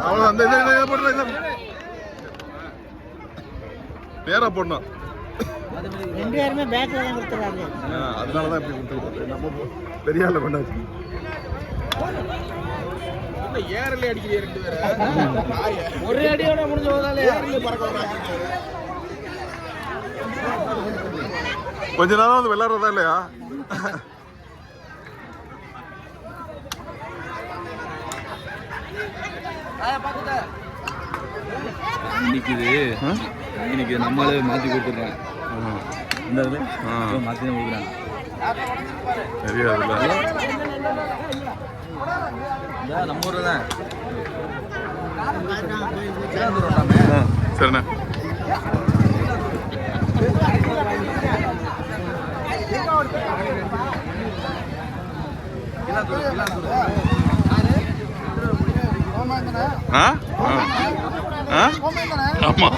அவ்வளோ அந்த இதை போட்டு நேராக போடணும். ரெண்டு பேருமே பேக்ல தான் கொடுத்துறாங்க. அதனால தான் இப்படி கொடுத்துருக்கோம். நம்ம பெரிய ஆளை கொண்டாச்சு. ஏரலே அடிக்கிறீங்க ரெண்டு பேரும். ஒரே அடியோட முடிஞ்ச போதாலே ஏரலே பறக்க வராங்க. கொஞ்ச நேரம் வந்து விளையாடுறதா இல்லையா? இன்னைக்கு நம்மளே மாற்றி கொடுத்துட்றேன். இந்த மாற்றி தான் கொடுக்குறேன். தெரியாதுல்ல, நம்ம ஊர் தான். சரிண்ணே. ஆ ஆ ஆ ஆமா.